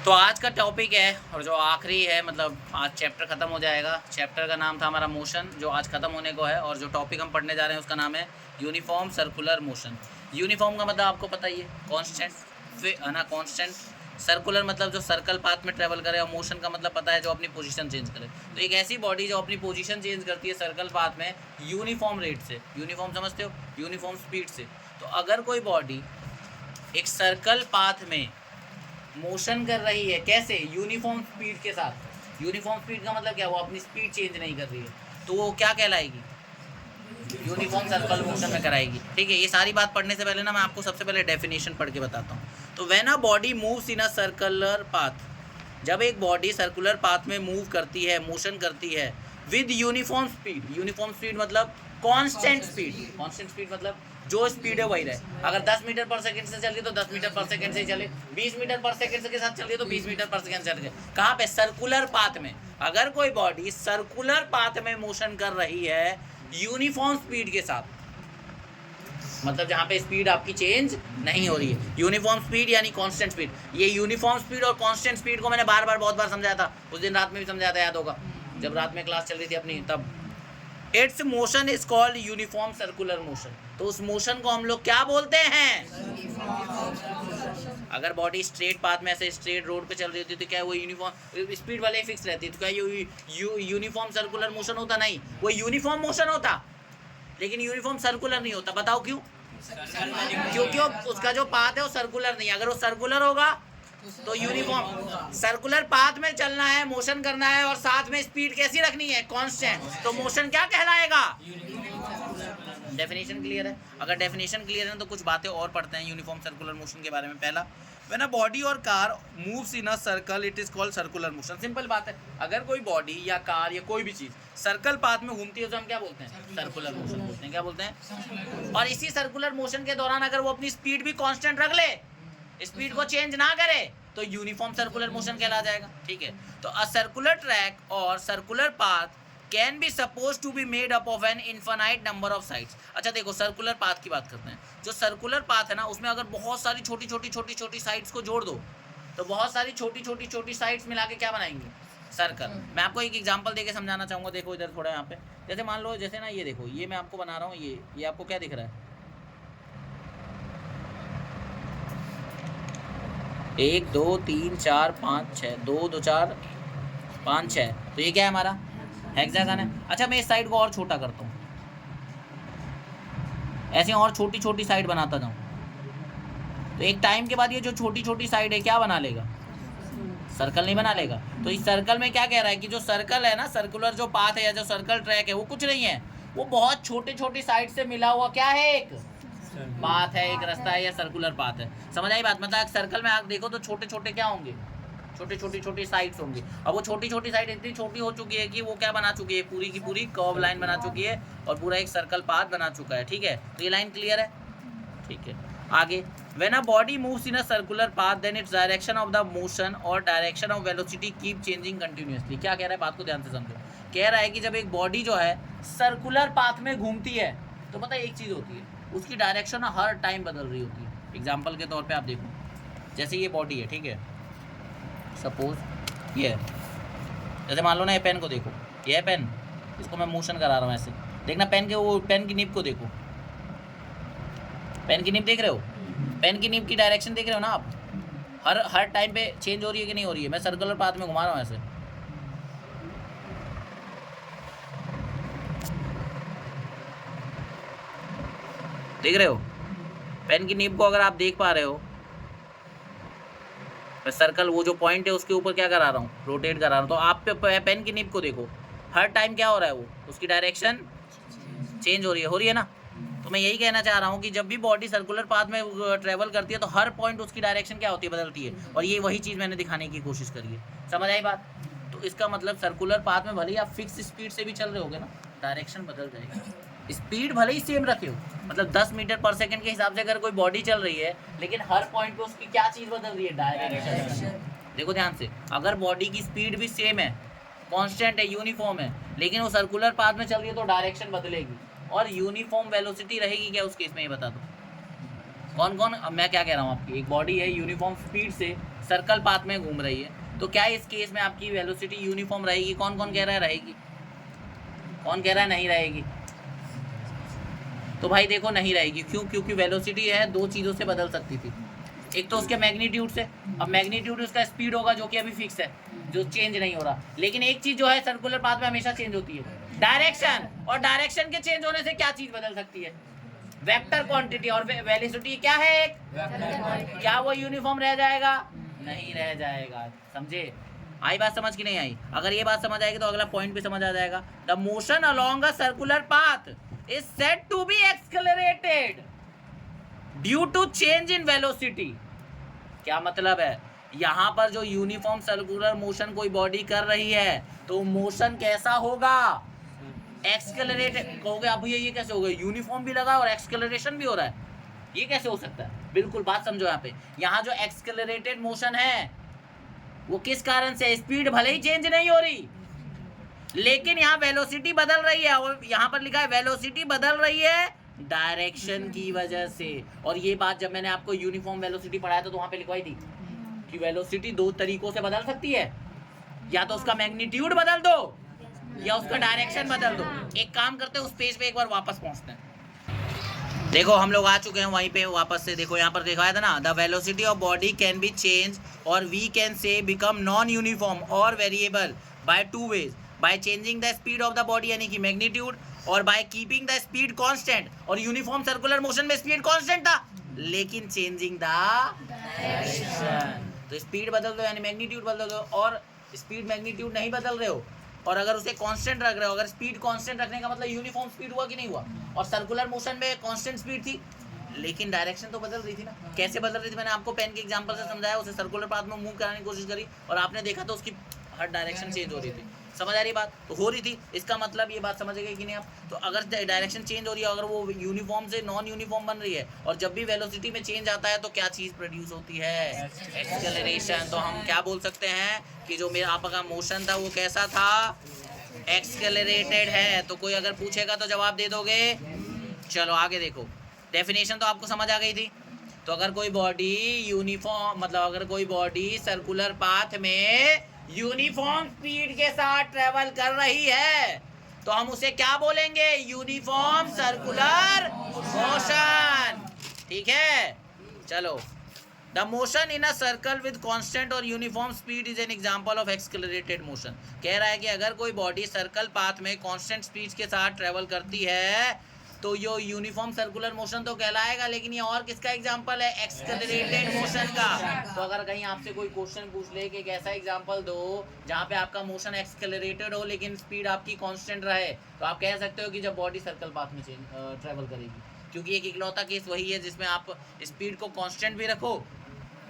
तो आज का टॉपिक है और जो आखिरी है, मतलब आज चैप्टर ख़त्म हो जाएगा। चैप्टर का नाम था हमारा मोशन, जो आज ख़त्म होने को है। और जो टॉपिक हम पढ़ने जा रहे हैं उसका नाम है यूनिफॉर्म सर्कुलर मोशन। यूनिफॉर्म का मतलब आपको पता ही है, कांस्टेंट है ना, कांस्टेंट। सर्कुलर मतलब जो सर्कल पाथ में ट्रेवल करे, और मोशन का मतलब पता है जो अपनी पोजीशन चेंज करे। तो एक ऐसी बॉडी जो अपनी पोजीशन चेंज करती है सर्कल पाथ में यूनिफॉर्म रेट से, यूनिफॉर्म समझते हो, यूनिफॉर्म स्पीड से। तो अगर कोई बॉडी एक सर्कल पाथ में मोशन कर रही है, कैसे? यूनिफॉर्म स्पीड के साथ। यूनिफॉर्म स्पीड का मतलब क्या? वो अपनी स्पीड चेंज नहीं कर रही है, तो वो क्या कहलाएगी? यूनिफॉर्म सर्कल मोशन में कराएगी। ठीक है, ये सारी बात पढ़ने से पहले ना मैं आपको सबसे पहले डेफिनेशन पढ़ के बताता हूँ। तो when a body moves in a circular path, जब एक बॉडी सर्कुलर पाथ में मूव करती है, मोशन करती है with uniform speed. Uniform speed मतलब कांस्टेंट स्पीड। कांस्टेंट स्पीड मतलब जो स्पीड है वही रहे। अगर 10 मीटर पर सेकंड से चल रही है तो 10 मीटर पर सेकंड से ही चले, 20 मीटर पर सेकंड के साथ चल रही है तो 20 मीटर पर सेकंड चल रही है। कहाँ पे? सर्कुलर पाथ में। अगर कोई बॉडी सर्कुलर पाथ में मोशन कर रही है यूनिफॉर्म स्पीड के साथ, मतलब जहाँ पे स्पीड आपकी चेंज नहीं हो रही है, यूनिफॉर्म स्पीड यानी कांस्टेंट स्पीड। ये यूनिफॉर्म स्पीड और कांस्टेंट स्पीड को मैंने बहुत बार समझाया था। उस दिन रात में भी समझाया था, याद होगा, जब रात में क्लास चल रही थी अपनी तब। It's motion is called uniform circular motion. तो उस मोशन को हम लोग क्या बोलते हैं? अगर बॉडी स्ट्रेट पाथ में ऐसे स्ट्रेट रोड पे चल रही होती तो क्या वो यूनिफॉर्म स्पीड वाले फिक्स रहती, तो क्या यूनिफॉर्म सर्कुलर मोशन होता? नहीं, वो यूनिफॉर्म मोशन होता, लेकिन यूनिफॉर्म सर्कुलर नहीं होता। बताओ क्यों? क्योंकि उसका जो पाथ है वो सर्कुलर नहीं है। अगर वो सर्कुलर होगा तो यूनिफॉर्म। सर्कुलर पाथ में चलना है, मोशन करना है, और साथ में स्पीड कैसी रखनी है? कांस्टेंट। तो मोशन क्या कहलाएगा? डेफिनेशन क्लियर है? अगर डेफिनेशन क्लियर है तो कुछ बातें और पढ़ते हैं यूनिफॉर्म सर्कुलर मोशन के बारे में। पहला, व्हेन अ बॉडी और car moves in a circle it is called circular motion. Simple बात है, अगर कोई बॉडी या कार या कोई भी चीज़ सर्कल पाथ में घूमती है तो हम क्या बोलते हैं? सर्कुलर मोशन बोलते हैं। क्या बोलते हैं? और इसी सर्कुलर मोशन के दौरान अगर वो अपनी स्पीड भी कांस्टेंट रख ले, स्पीड को चेंज ना करे, तो यूनिफॉर्म सर्कुलर मोशन कहला जाएगा। ठीक है, तो अ सर्कुलर ट्रैक और circular path can be suppose to be made up of an infinite number of sides. अच्छा देखो, सर्कुलर पाथ की बात करते हैं। जो सर्कुलर पाथ है ना, उसमें अगर बहुत सारी छोटी साइड्स को जोड़ दो तो बहुत सारी छोटी साइड्स मिला के क्या बनाएंगे? सर्कल। मैं आपको एक एग्जांपल देके समझाना चाहूँगा। देखो इधर थोड़ा, यहाँ पे जैसे मान लो, जैसे ना ये देखो, ये मैं आपको बना रहा हूँ, ये आपको क्या दिख रहा है? 1 2 3 4 5 6, 2 2 4 5 6, तो ये क्या है? हमारा हेक्सागन है। अच्छा, मैं इस साइड को और छोटा करता हूँ, ऐसे और छोटी साइड बनाता जाऊँ, तो एक टाइम के बाद ये जो छोटी साइड है क्या बना लेगा? सर्कल नहीं बना लेगा। तो इस सर्कल में क्या कह रहा है कि जो सर्कल है ना, सर्कुलर जो पाथ है या जो सर्कल ट्रैक है, वो कुछ नहीं है, वो बहुत छोटी साइड से मिला हुआ क्या है? एक पाथ है, एक रास्ता है, या सर्कुलर पाथ है। समझ आई बात? मतलब सर्कल में आप देखो तो छोटे क्या होंगे? छोटी साइड्स होंगी। अब वो छोटी साइड इतनी छोटी हो चुकी है कि वो क्या बना चुकी है? पूरी की पूरी कर्व लाइन बना चुकी है और पूरा एक सर्कल पाथ बना चुका है। ठीक है, तो ये लाइन क्लियर है? ठीक है, आगे। When a body moves in a circular path then its direction of the motion और direction of velocity keep changing continuously. क्या कह रहा है? बात को ध्यान से समझो। कह रहा है कि जब एक बॉडी जो है सर्कुलर पाथ में घूमती है तो पता है एक चीज़ होती है, उसकी डायरेक्शन हर टाइम बदल रही होती है। एग्जाम्पल के तौर पर आप देखो, जैसे ये बॉडी है, ठीक है, सपोज ये है। जैसे मान लो ना, ये पेन को देखो, ये है पेन, इसको मैं मोशन करा रहा हूँ ऐसे। देखना पेन के वो पेन की निब को देखो, पेन की निब देख रहे हो? पेन की निब की डायरेक्शन देख रहे हो ना आप? हर टाइम पे चेंज हो रही है कि नहीं हो रही है? मैं सर्कुलर पाथ में घुमा रहा हूँ ऐसे, देख रहे हो? पेन की निब को अगर आप देख पा रहे हो, मैं सर्कल वो जो पॉइंट है उसके ऊपर क्या करा रहा हूँ? रोटेट करा रहा हूँ। तो आप पेन की निब को देखो, हर टाइम क्या हो रहा है? वो उसकी डायरेक्शन चेंज हो रही है ना? तो मैं यही कहना चाह रहा हूँ कि जब भी बॉडी सर्कुलर पाथ में ट्रेवल करती है तो हर पॉइंट उसकी डायरेक्शन क्या होती है? बदलती है। और ये वही चीज़ मैंने दिखाने की कोशिश करी है। समझ आई बात? तो इसका मतलब सर्कुलर पाथ में भले ही आप फिक्स स्पीड से भी चल रहे होगे ना, डायरेक्शन बदल जाएगी। स्पीड भले ही सेम रखे हो, मतलब 10 मीटर पर सेकंड के हिसाब से अगर कोई बॉडी चल रही है, लेकिन हर पॉइंट पे उसकी क्या चीज़ बदल रही है? डायरेक्शन। देखो ध्यान से, अगर बॉडी की स्पीड भी सेम है, कांस्टेंट है, यूनिफॉर्म है, लेकिन वो सर्कुलर पाथ में चल रही है तो डायरेक्शन बदलेगी। और यूनिफॉर्म वेलोसिटी रहेगी क्या उस केस में? ये बता दो कौन? अब मैं क्या कह रहा हूँ आपकी, एक बॉडी है यूनिफॉर्म स्पीड से सर्कल पाथ में घूम रही है, तो क्या इस केस में आपकी वेलोसिटी यूनिफॉर्म रहेगी? कौन कौन कह रहा है रहेगी? कौन कह रहा है नहीं रहेगी? तो भाई देखो नहीं रहेगी। क्यों? क्योंकि वेलोसिटी है दो चीज़ों से बदल सकती थी। एक तो उसके मैग्नीट्यूड से, अब मैग्नीट्यूड उसका स्पीड होगा जो कि अभी फिक्स है, जो चेंज नहीं हो रहा। लेकिन एक चीज़ जो है सर्कुलर पाथ में हमेशा चेंज होती है, डायरेक्शन। और डायरेक्शन के चेंज होने से क्या चीज़ बदल सकती है? Vector quantity. और वेलोसिटी क्या है? एक। क्या वो यूनिफॉर्म रह जाएगा? नहीं रह जाएगा। समझे? आई बात समझ की नहीं आई? अगर ये बात समझ आएगी तो अगला पॉइंट भी समझ आ जाएगा। The motion along a circular path is said to be accelerated due to change in velocity. क्या मतलब है? यहाँ पर जो यूनिफॉर्म सर्कुलर मोशन कोई बॉडी कर रही है तो मोशन कैसा होगा? एक्सेलरेटेड। कहोगे आप भैया ये कैसे होगा? यूनिफॉर्म भी लगा और एक्सेलरेशन भी हो रहा है, ये कैसे हो सकता है? बिल्कुल बात समझो। यहाँ पे यहाँ जो एक्सेलरेटेड मोशन है वो किस कारण से? स्पीड भले ही चेंज नहीं हो रही लेकिन यहाँ वेलोसिटी बदल रही है, और यहाँ पर लिखा है वेलोसिटी बदल रही है डायरेक्शन की वजह से। और ये बात जब मैंने आपको यूनिफॉर्म वेलोसिटी पढ़ाया था तो वहाँ पे लिखवाई थी कि वेलोसिटी दो तरीकों से बदल सकती है, या तो उसका मैग्नीट्यूड बदल दो या उसका डायरेक्शन बदल दो। एक काम करते हैं, उस पेज पे एक बार वापस पहुँचते हैं। देखो हम लोग आ चुके हैं वहीं पे वापस से। देखो यहाँ पर दिखाया था ना, the velocity of body can be change और we can say become non uniform और variable by two ways, by changing the speed of the body यानी कि मैग्नीट्यूड, और by keeping the speed constant. और यूनिफॉर्म सर्कुलर मोशन में speed constant था लेकिन changing the direction. तो speed बदल दो यानी मैग्नीट्यूड बदल दो, और स्पीड मैग्नीट्यूड नहीं बदल रहे हो और अगर उसे कांस्टेंट रख रहे हो, अगर स्पीड कांस्टेंट रखने का मतलब यूनिफॉर्म स्पीड हुआ कि नहीं हुआ? और सर्कुलर मोशन में कांस्टेंट स्पीड थी लेकिन डायरेक्शन तो बदल रही थी ना। कैसे बदल रही थी? मैंने आपको पेन के एग्जांपल से समझाया, उसे सर्कुलर पाथ में मूव कराने की कोशिश करी और आपने देखा तो उसकी हर डायरेक्शन चेंज हो रही थी। समझ आ रही बात? तो हो रही थी, इसका मतलब ये बात समझ गए कि नहीं आप? तो अगर डायरेक्शन चेंज हो रही है, अगर वो यूनिफॉर्म से नॉन यूनिफॉर्म बन रही है और जब भी वेलोसिटी में चेंज आता है तो क्या चीज़ प्रोड्यूस होती है? एक्सेलरेशन। तो हम क्या बोल सकते हैं कि जो मेरा आपका मोशन था वो कैसा था? एक्सेलरेटेड है। तो कोई अगर पूछेगा तो जवाब दे दोगे? चलो आगे देखो, डेफिनेशन तो आपको समझ आ गई थी। तो अगर कोई बॉडी यूनिफॉर्म मतलब अगर कोई बॉडी सर्कुलर पाथ में यूनिफॉर्म स्पीड के साथ ट्रेवल कर रही है तो हम उसे क्या बोलेंगे? Uniform circular motion. ठीक है, चलो। The motion in a circle with constant और uniform speed is an example of accelerated motion. कह रहा है कि अगर कोई बॉडी सर्कल पाथ में कांस्टेंट स्पीड के साथ ट्रेवल करती है तो ये यूनिफॉर्म सर्कुलर मोशन तो कहलाएगा, लेकिन ये और किसका एग्जांपल है? एक्सेलरेटेड मोशन का। तो अगर कहीं आपसे कोई क्वेश्चन पूछ ले कि एक ऐसा एग्जांपल दो जहाँ पे आपका मोशन एक्सेलरेटेड हो लेकिन स्पीड आपकी कांस्टेंट रहे, तो आप कह सकते हो कि जब बॉडी सर्कल पाथ में ट्रेवल करेगी, क्योंकि एक इकलौता केस वही है जिसमें आप स्पीड को कांस्टेंट भी रखो,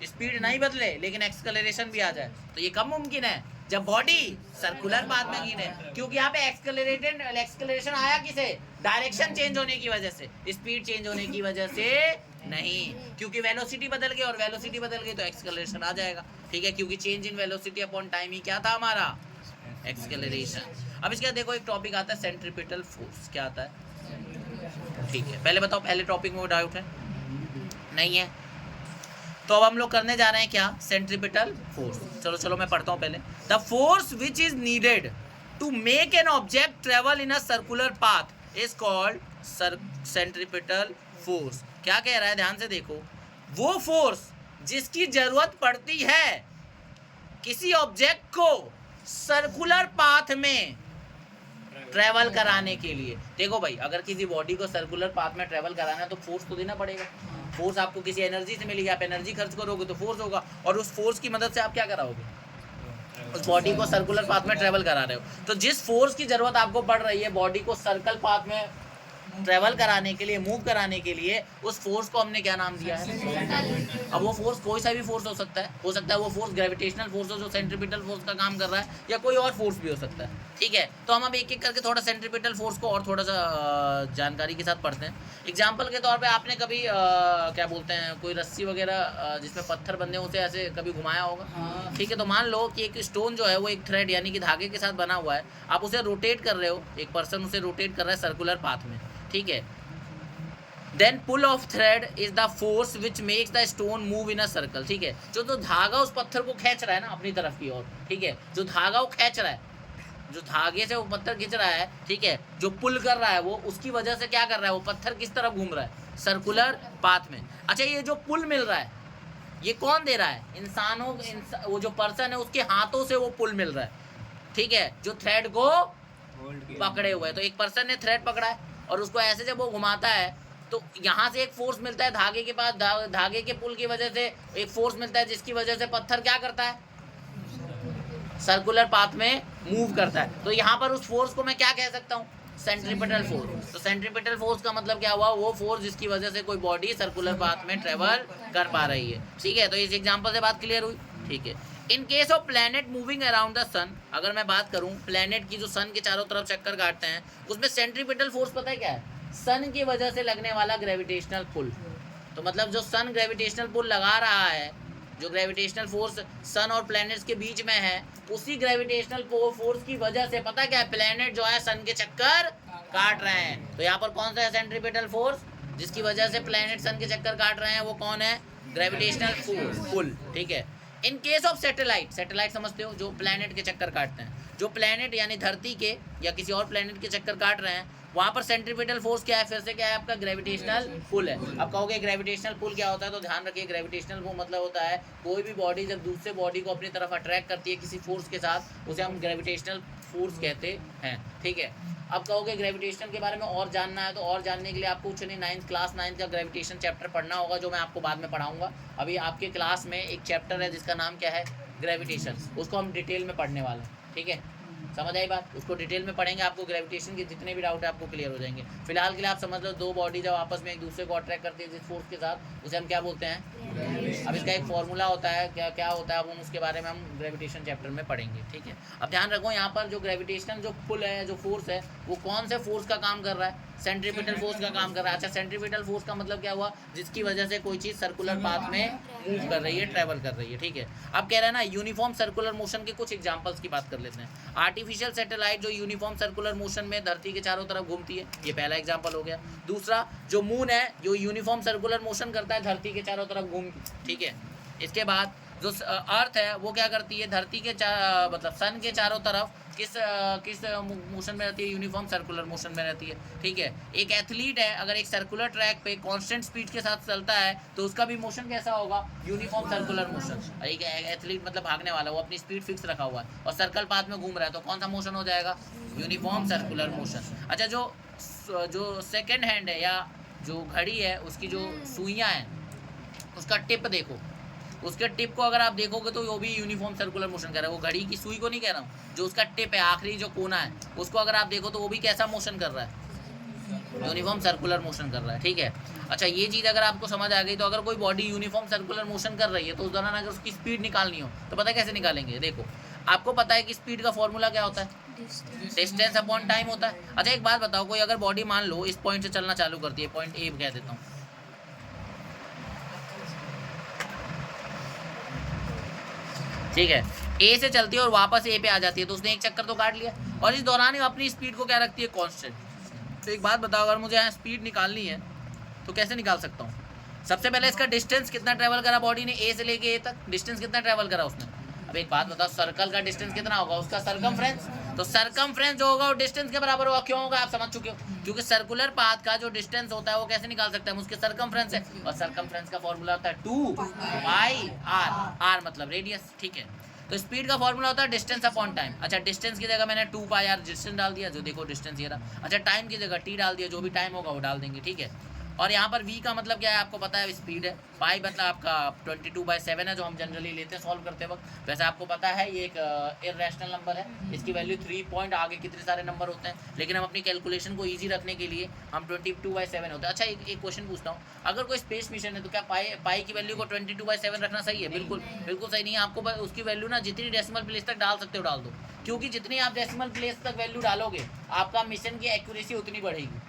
स्पीड नहीं बदले लेकिन एक्सेलरेशन भी आ जाए। तो ये कम मुमकिन है जब बॉडी सर्कुलर पाथ में गिने, क्योंकि यहाँ पे एक्सेलरेशन आया किसे? डायरेक्शन चेंज होने की वजह से, स्पीड चेंज होने की वजह से नहीं, क्योंकि वेलोसिटी बदल गई और वेलोसिटी बदल गई तो एक्सेलरेशन आ जाएगा। ठीक है, क्योंकि change in velocity upon time ही क्या था हमारा? एक्सेलरेशन। अब इसके बाद देखो एक टॉपिक आता है सेंट्रीपिटल फोर्स। क्या आता है? ठीक है, पहले बताओ, पहले टॉपिक में डाउट है? नहीं है। तो अब हम लोग करने जा रहे हैं क्या? Centripetal force. चलो मैं पढ़ता हूँ पहले। The force which is needed to make an object travel in a circular path is called centripetal force. क्या कह रहा है? ध्यान से देखो, वो फोर्स जिसकी जरूरत पड़ती है किसी ऑब्जेक्ट को सर्कुलर पाथ में ट्रेवल कराने के लिए। देखो भाई, अगर किसी बॉडी को सर्कुलर पाथ में ट्रेवल कराना है तो फोर्स तो देना पड़ेगा। फोर्स आपको किसी एनर्जी से मिलेगी, आप एनर्जी खर्च करोगे तो फोर्स होगा, और उस फोर्स की मदद से आप क्या कराओगे? उस बॉडी को सर्कुलर पाथ में ट्रेवल करा रहे हो। तो जिस फोर्स की जरूरत आपको पड़ रही है बॉडी को सर्कल पाथ में ट्रेवल कराने के लिए, मूव कराने के लिए, उस फोर्स को हमने क्या नाम दिया है? अब वो फोर्स कोई सा भी फोर्स हो सकता है वो फोर्स ग्रेविटेशनल फोर्स हो जो सेंट्रीपिटल फोर्स का काम कर रहा है, या कोई और फोर्स भी हो सकता है। ठीक है, तो हम अब एक एक करके थोड़ा सेंट्रीपिटल फोर्स को और थोड़ा सा जानकारी के साथ पढ़ते हैं। एग्जाम्पल के तौर पर आपने कभी क्या बोलते हैं, कोई रस्सी वगैरह जिसमें पत्थर बंधे उसे ऐसे कभी घुमाया होगा। ठीक है, तो मान लो कि एक स्टोन जो है वो एक थ्रेड यानी कि धागे के साथ बना हुआ है, आप उसे रोटेट कर रहे हो, एक पर्सन उसे रोटेट कर रहा है सर्कुलर पाथ में। ठीक है, then pull of thread is the force which makes the stone move in a circle, ठीक है। जो धागा उस पत्थर को खींच रहा है ना अपनी तरफ की ओर, ठीक है, जो धागा वो खींच रहा है, जो धागे से वो पत्थर खींच रहा है, ठीक है, जो पुल कर रहा है वो, उसकी वजह से क्या कर रहा है, वो पत्थर किस तरफ घूम रहा है, सर्कुलर पाथ में। अच्छा, ये जो पुल मिल रहा है ये कौन दे रहा है, वो जो पर्सन है उसके हाथों से वो पुल मिल रहा है, ठीक है, जो थ्रेड को पकड़े हुए है। तो एक पर्सन ने थ्रेड पकड़ा है और उसको ऐसे जब वो घुमाता है तो यहाँ से एक फोर्स मिलता है धागे के पास, धागे के पुल की वजह से एक फोर्स मिलता है जिसकी वजह से पत्थर क्या करता है, सर्कुलर पाथ में मूव करता है। तो यहाँ पर उस फोर्स को मैं क्या कह सकता हूँ, सेंट्रीपिटल फोर्स। तो सेंट्रीपिटल फोर्स का मतलब क्या हुआ, वो फोर्स जिसकी वजह से कोई बॉडी सर्कुलर पाथ में ट्रेवल कर पा रही है, ठीक है। तो इस एग्जांपल से बात क्लियर हुई, ठीक है। In case of planet moving around the sun, अगर मैं बात करूं प्लैनेट की जो सन के चारों तरफ चक्कर काटते हैं, उसमें सेंट्रीपिटल फोर्स पता है क्या है, सन की वजह से लगने वाला ग्रेविटेशनल पुल। तो मतलब जो सन ग्रेविटेशनल पुल लगा रहा है, जो ग्रेविटेशनल फोर्स सन और प्लैनेट्स के बीच में है, उसी ग्रेविटेशनल फोर्स की वजह से पता क्या है, प्लैनेट जो है सन के चक्कर काट रहे हैं। तो यहाँ पर कौन सा है सेंट्रीपिटल फोर्स, जिसकी वजह से प्लैनेट सन के चक्कर काट रहे हैं, वो कौन है, ग्रेविटेशनल फोर्स, पुल, ठीक है। In case of satellite, satellite समझते हो, जो प्लैनेट के चक्कर काटते हैं, जो प्लैनेट यानी धरती के या किसी और प्लैनेट के चक्कर काट रहे हैं, वहाँ पर सेंट्रीपिटल फोर्स क्या है, फिर से क्या है आपका, ग्रेविटेशनल पुल है। अब कहोगे ग्रेविटेशनल पुल क्या होता है, तो ध्यान रखिए ग्रेविटेशनल पुल मतलब होता है कोई भी बॉडी जब दूसरे बॉडी को अपनी तरफ अट्रैक्ट करती है किसी फोर्स के साथ, उसे हम ग्रेविटेशनल फोर्स कहते हैं, ठीक है। अब कहोगे ग्रेविटेशन के बारे में और जानना है, तो और जानने के लिए आपको कुछ नहीं, क्लास 9 का ग्रेविटेशन चैप्टर पढ़ना होगा, जो मैं आपको बाद में पढ़ाऊंगा। अभी आपके क्लास में एक चैप्टर है जिसका नाम क्या है, ग्रेविटेशन, उसको हम डिटेल में पढ़ने वाले हैं, ठीक है, समझ आई बात। उसको डिटेल में पढ़ेंगे, आपको ग्रेविटेशन के जितने भी डाउट है आपको क्लियर हो जाएंगे। फिलहाल के लिए आप समझ लो, दो बॉडी जब आपस में एक दूसरे को अट्रैक्ट करती है जिस फोर्स के साथ, उसे हम क्या बोलते हैं, अब इसका एक फॉर्मूला होता है, क्या होता है, अब उसके बारे में हम ग्रेविटेशन चैप्टर में पढ़ेंगे, ठीक है। अब ध्यान रखो यहाँ पर जो ग्रेविटेशनल जो पुल है, जो फोर्स है, वो कौन से फोर्स का काम कर रहा है, सेंट्रीपिटल फोर्स का काम कर रहा है। अच्छा, सेंट्रीपिटल फोर्स का मतलब क्या हुआ, जिसकी वजह से कोई चीज़ सर्कुलर पाथ में मूव कर रही है, ट्रैवल कर रही है, ठीक है। अब कह रहे हैं ना यूनिफॉर्म सर्कुलर मोशन के कुछ एग्जांपल्स की बात कर लेते हैं। आर्टिफिशियल सैटेलाइट जो यूनिफॉर्म सर्कुलर मोशन में धरती के चारों तरफ घूमती है, ये पहला एग्जांपल हो गया। दूसरा, जो मून है जो यूनिफॉर्म सर्कुलर मोशन करता है धरती के चारों तरफ घूम, ठीक है। इसके बाद जो अर्थ है वो क्या करती है, धरती के मतलब सन के चारों तरफ किस मोशन में रहती है, यूनिफॉर्म सर्कुलर मोशन में रहती है, ठीक है। एक एथलीट है, अगर एक सर्कुलर ट्रैक पे कांस्टेंट स्पीड के साथ चलता है तो उसका भी मोशन कैसा होगा, यूनिफॉर्म सर्कुलर मोशन। एक एथलीट मतलब भागने वाला, वो अपनी स्पीड फिक्स रखा हुआ है और सर्कल पाथ में घूम रहा है, तो कौन सा मोशन हो जाएगा, यूनिफॉर्म सर्कुलर मोशन। अच्छा, जो सेकेंड हैंड है या जो घड़ी है, उसकी जो सुइयाँ हैं, उसका टिप देखो, उसके टिप को अगर आप देखोगे तो वो भी यूनिफॉर्म सर्कुलर मोशन कर रहा है। वो घड़ी की सुई को नहीं कह रहा हूँ, जो उसका टिप है, आखिरी जो कोना है, उसको अगर आप देखो तो वो भी कैसा मोशन कर रहा है, यूनिफॉर्म सर्कुलर मोशन कर रहा है, ठीक है। अच्छा, ये चीज़ अगर आपको समझ आ गई, तो अगर कोई बॉडी यूनिफॉर्म सर्कुलर मोशन कर रही है तो उस दौरान अगर उसकी स्पीड निकालनी हो तो पता कैसे निकालेंगे, देखो आपको पता है कि स्पीड का फॉर्मूला क्या होता है, डिस्टेंस अपॉन टाइम होता है। अच्छा, एक बात बताओ, कोई अगर बॉडी मान लो इस पॉइंट से चलना चालू करती है, पॉइंट ए कह देता हूँ, ठीक है, ए से चलती है और वापस ए पे आ जाती है, तो उसने एक चक्कर तो काट लिया, और इस दौरान अपनी स्पीड को क्या रखती है, कांस्टेंट। तो एक बात बताओ, अगर मुझे यहाँ स्पीड निकालनी है तो कैसे निकाल सकता हूँ, सबसे पहले इसका डिस्टेंस कितना ट्रैवल करा बॉडी ने, ए से लेके ए तक डिस्टेंस कितना ट्रैवल करा उसने। अब एक बात बताओ, सर्कल का डिस्टेंस कितना होगा, उसका सरकमफ्रेंस, तो सरकमफ्रेंस जो होगा वो डिस्टेंस के बराबर होगा। क्यों होगा, आप समझ चुके हो, क्योंकि सर्कुलर पाथ का जो डिस्टेंस होता है वो कैसे निकाल सकते हैं, उसके सरकमफ्रेंस है, और सरकमफ्रेंस का फॉर्मूला होता है 2πr, आर मतलब रेडियस, ठीक है। तो स्पीड का फॉर्मूला होता है डिस्टेंस अपॉन टाइम। अच्छा, डिस्टेंस की जगह मैंने 2πr डिस्टेंस डाल दिया, जो देखो डिस्टेंस ये रहा। अच्छा, टाइम की जगह टी डाल दिया, जो भी टाइम होगा वो डाल देंगे, ठीक है। और यहाँ पर v का मतलब क्या है, आपको पता है, स्पीड है। पाई मतलब आपका 22/7 है, जो हम जनरली लेते हैं सॉल्व करते वक्त। वैसे आपको पता है ये एक इररेशनल नंबर है, इसकी वैल्यू 3 पॉइंट आगे कितने सारे नंबर होते हैं, लेकिन हम अपनी कैलकुलेशन को ईजी रखने के लिए हम 22/7 होता है। अच्छा, एक क्वेश्चन पूछता हूँ, अगर कोई स्पेस मिशन है तो क्या पाई की वैल्यू को 22/7 रखना सही है? बिल्कुल सही नहीं है। आपको उसकी वैल्यू ना जितनी डेसिमल प्लेस तक डाल सकते हो डाल दो, क्योंकि जितनी आप डेसिमल प्लेस तक वैल्यू डालोगे आपका मिशन की एक्यूरेसी उतनी बढ़ेगी,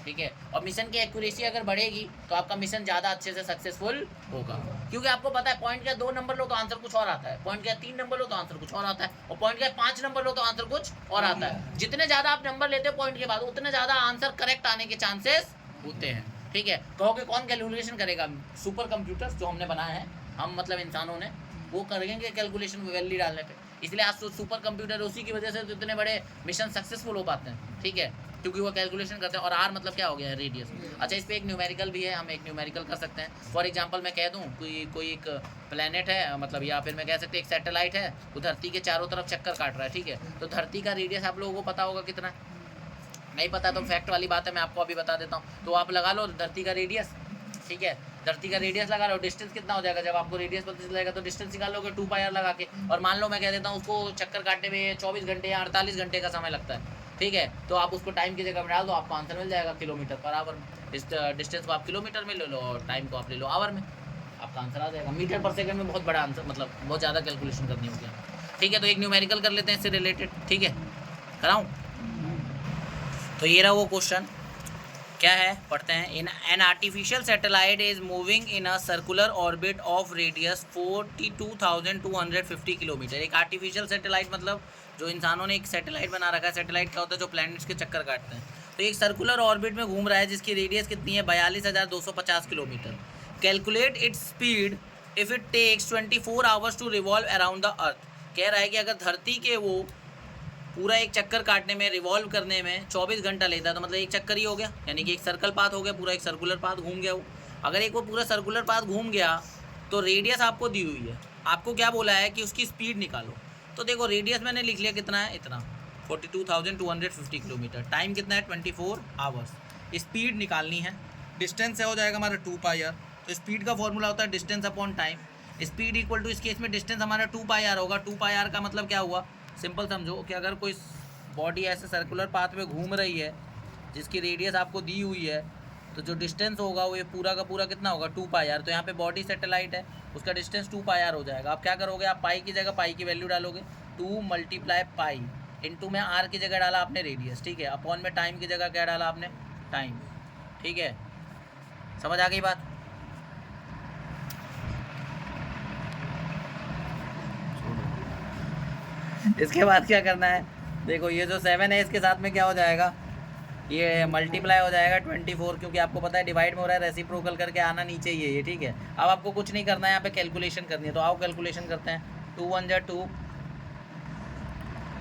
ठीक है। और मिशन की एक्यूरेसी अगर बढ़ेगी तो आपका मिशन ज़्यादा अच्छे से सक्सेसफुल होगा, क्योंकि आपको पता है पॉइंट का 2 नंबर लो तो आंसर कुछ और आता है, पॉइंट का 3 नंबर लो तो आंसर कुछ और आता है, और पॉइंट का 5 नंबर लो तो आंसर कुछ और आता है। जितने ज़्यादा आप नंबर लेते हो पॉइंट के बाद, उतने ज़्यादा आंसर करेक्ट आने के चांसेस होते हैं। ठीक है, कहोगे कौन कैलकुलेशन करेगा? सुपर कंप्यूटर्स जो हमने बनाए हैं, हम मतलब इंसानों ने, वो करेंगे कैलकुलेशन वैल्यू डालने पे। इसलिए आज तो सुपर कंप्यूटर, उसी की वजह से तो इतने बड़े मिशन सक्सेसफुल हो पाते हैं, ठीक है, क्योंकि वो कैलकुलेशन करते हैं। और आर मतलब क्या हो गया है? रेडियस। अच्छा, इस पर एक न्यूमेरिकल भी है, हम एक न्यूमेरिकल कर सकते हैं। फॉर एग्जांपल मैं कह दूं कोई एक प्लेनेट है, मतलब या फिर मैं कह सकते एक सैटेलाइट है, वो धरती के चारों तरफ चक्कर काट रहा है, ठीक है, तो धरती का रेडियस आप लोगों को पता होगा कितना? नहीं पता तो फैक्ट वाली बात है, मैं आपको अभी बता देता हूँ। तो आप लगा लो धरती का रेडियस, ठीक है, धरती का रेडियस लगा लो, डिस्टेंस कितना हो जाएगा? जब आपको रेडियस पता चलेगा तो डिस्टेंस निकालोगे 2πr लगा के। और मान लो मैं कह देता हूँ उसको चक्कर काटने में 24 घंटे या 48 घंटे का समय लगता है, ठीक है, तो आप उसको टाइम की जगह में डाल दो, आपको आंसर मिल जाएगा किलोमीटर पर आवर में। इस डिस्टेंस को आप किलोमीटर में ले लो और टाइम को आप ले लो आवर में, आपका आंसर आ जाएगा। मीटर पर सेकंड में बहुत बड़ा आंसर, मतलब बहुत ज़्यादा कैलकुलेशन करनी होगी, ठीक है। तो एक न्यूमेरिकल कर लेते हैं इससे रिलेटेड, ठीक है, कराऊँ? तो ये रहा वो क्वेश्चन, क्या है पढ़ते हैं। In an artificial satellite is moving in a circular orbit of radius 42,250 kilometre. एक आर्टिफिशियल सैटेलाइट मतलब जो इंसानों ने एक सैटेलाइट बना रखा है। सैटेलाइट क्या होता है? जो प्लैनेट्स के चक्कर काटते हैं। तो एक सर्कुलर ऑर्बिट में घूम रहा है जिसकी रेडियस कितनी है? 42,250 kilometre. Calculate its speed if it takes 24 hours to revolve around the earth. कह रहा है कि अगर धरती के वो पूरा एक चक्कर काटने में, रिवॉल्व करने में 24 घंटा लेता है, तो मतलब एक चक्कर ही हो गया, यानी कि एक सर्कल पाथ हो गया, पूरा एक सर्कुलर पाथ घूम गया वो। अगर एक वो पूरा सर्कुलर पाथ घूम गया तो रेडियस आपको दी हुई है, आपको क्या बोला है कि उसकी स्पीड निकालो। तो देखो रेडियस मैंने लिख लिया, कितना है? इतना 42,250 किलोमीटर। टाइम कितना है? 24 आवर्स। स्पीड निकालनी है, डिस्टेंस हो जाएगा हमारा 2πr। तो स्पीड का फॉर्मूला होता है distance upon time. Speed equal to, इस केस में डिस्टेंस हमारा 2πr होगा। 2πr का मतलब क्या हुआ? सिंपल समझो कि अगर कोई बॉडी ऐसे सर्कुलर पाथ में घूम रही है जिसकी रेडियस आपको दी हुई है, तो जो डिस्टेंस होगा वो ये पूरा का पूरा कितना होगा? 2πr। तो यहाँ पे बॉडी सैटेलाइट है, उसका डिस्टेंस 2πr हो जाएगा। आप क्या करोगे? आप पाई की जगह पाई की वैल्यू डालोगे, 2 × पाई, इनटू में आर की जगह डाला आपने रेडियस, ठीक है, अपॉन में टाइम की जगह क्या डाला आपने? टाइम, ठीक है। समझ आ गई बात? इसके बाद क्या करना है? देखो ये जो 7 है इसके साथ में क्या हो जाएगा? ये मल्टीप्लाई हो जाएगा 24, क्योंकि आपको पता है डिवाइड में हो रहा है, रेसिप्रोकल करके आना नीचे ही है ये, ठीक है। अब आपको कुछ नहीं करना है, यहाँ पे कैलकुलेशन करनी है। तो आओ कैलकुलेशन करते हैं। 2 × 1 = 2,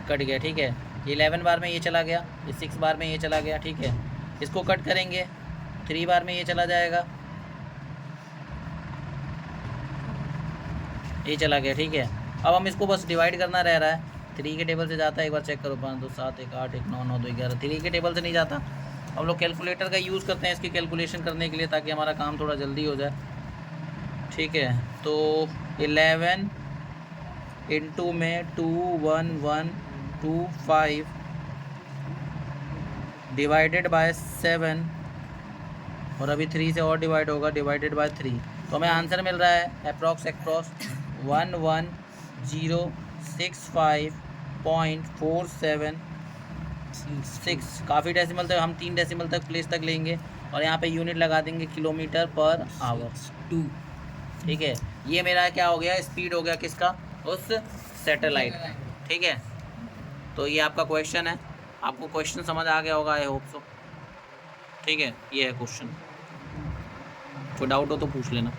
कट गया, ठीक है। 11 बार में ये चला गया, ये 6 बार में ये चला गया, ठीक है। इसको कट करेंगे, 3 बार में ये चला जाएगा, ये चला गया, ठीक है। अब हम इसको बस डिवाइड करना रह रहा है। 3 के टेबल से जाता है, एक बार चेक करो, 5 2 7 1 8 1 9 9 2 11। 3 के टेबल से नहीं जाता। हम लोग कैलकुलेटर का यूज़ करते हैं इसकी कैलकुलेशन करने के लिए, ताकि हमारा काम थोड़ा जल्दी हो जाए, ठीक है। तो 11 इंटू में 21125 डिवाइडेड बाय 7, और अभी 3 से और डिवाइड होगा, डिवाइडेड बाय 3। तो हमें आंसर मिल रहा है अप्रॉक्स 11065.476। काफ़ी डेसिमल तक, हम 3 डेसिमल तक प्लेस तक लेंगे, और यहाँ पे यूनिट लगा देंगे किलोमीटर पर आवर 2, ठीक है। ये मेरा क्या हो गया? स्पीड हो गया किसका? उस सैटेलाइट, ठीक है। तो ये आपका क्वेश्चन है, आपको क्वेश्चन समझ आ गया होगा, आई होप सो, ठीक है। ये है क्वेश्चन, कोई डाउट हो तो पूछ लेना।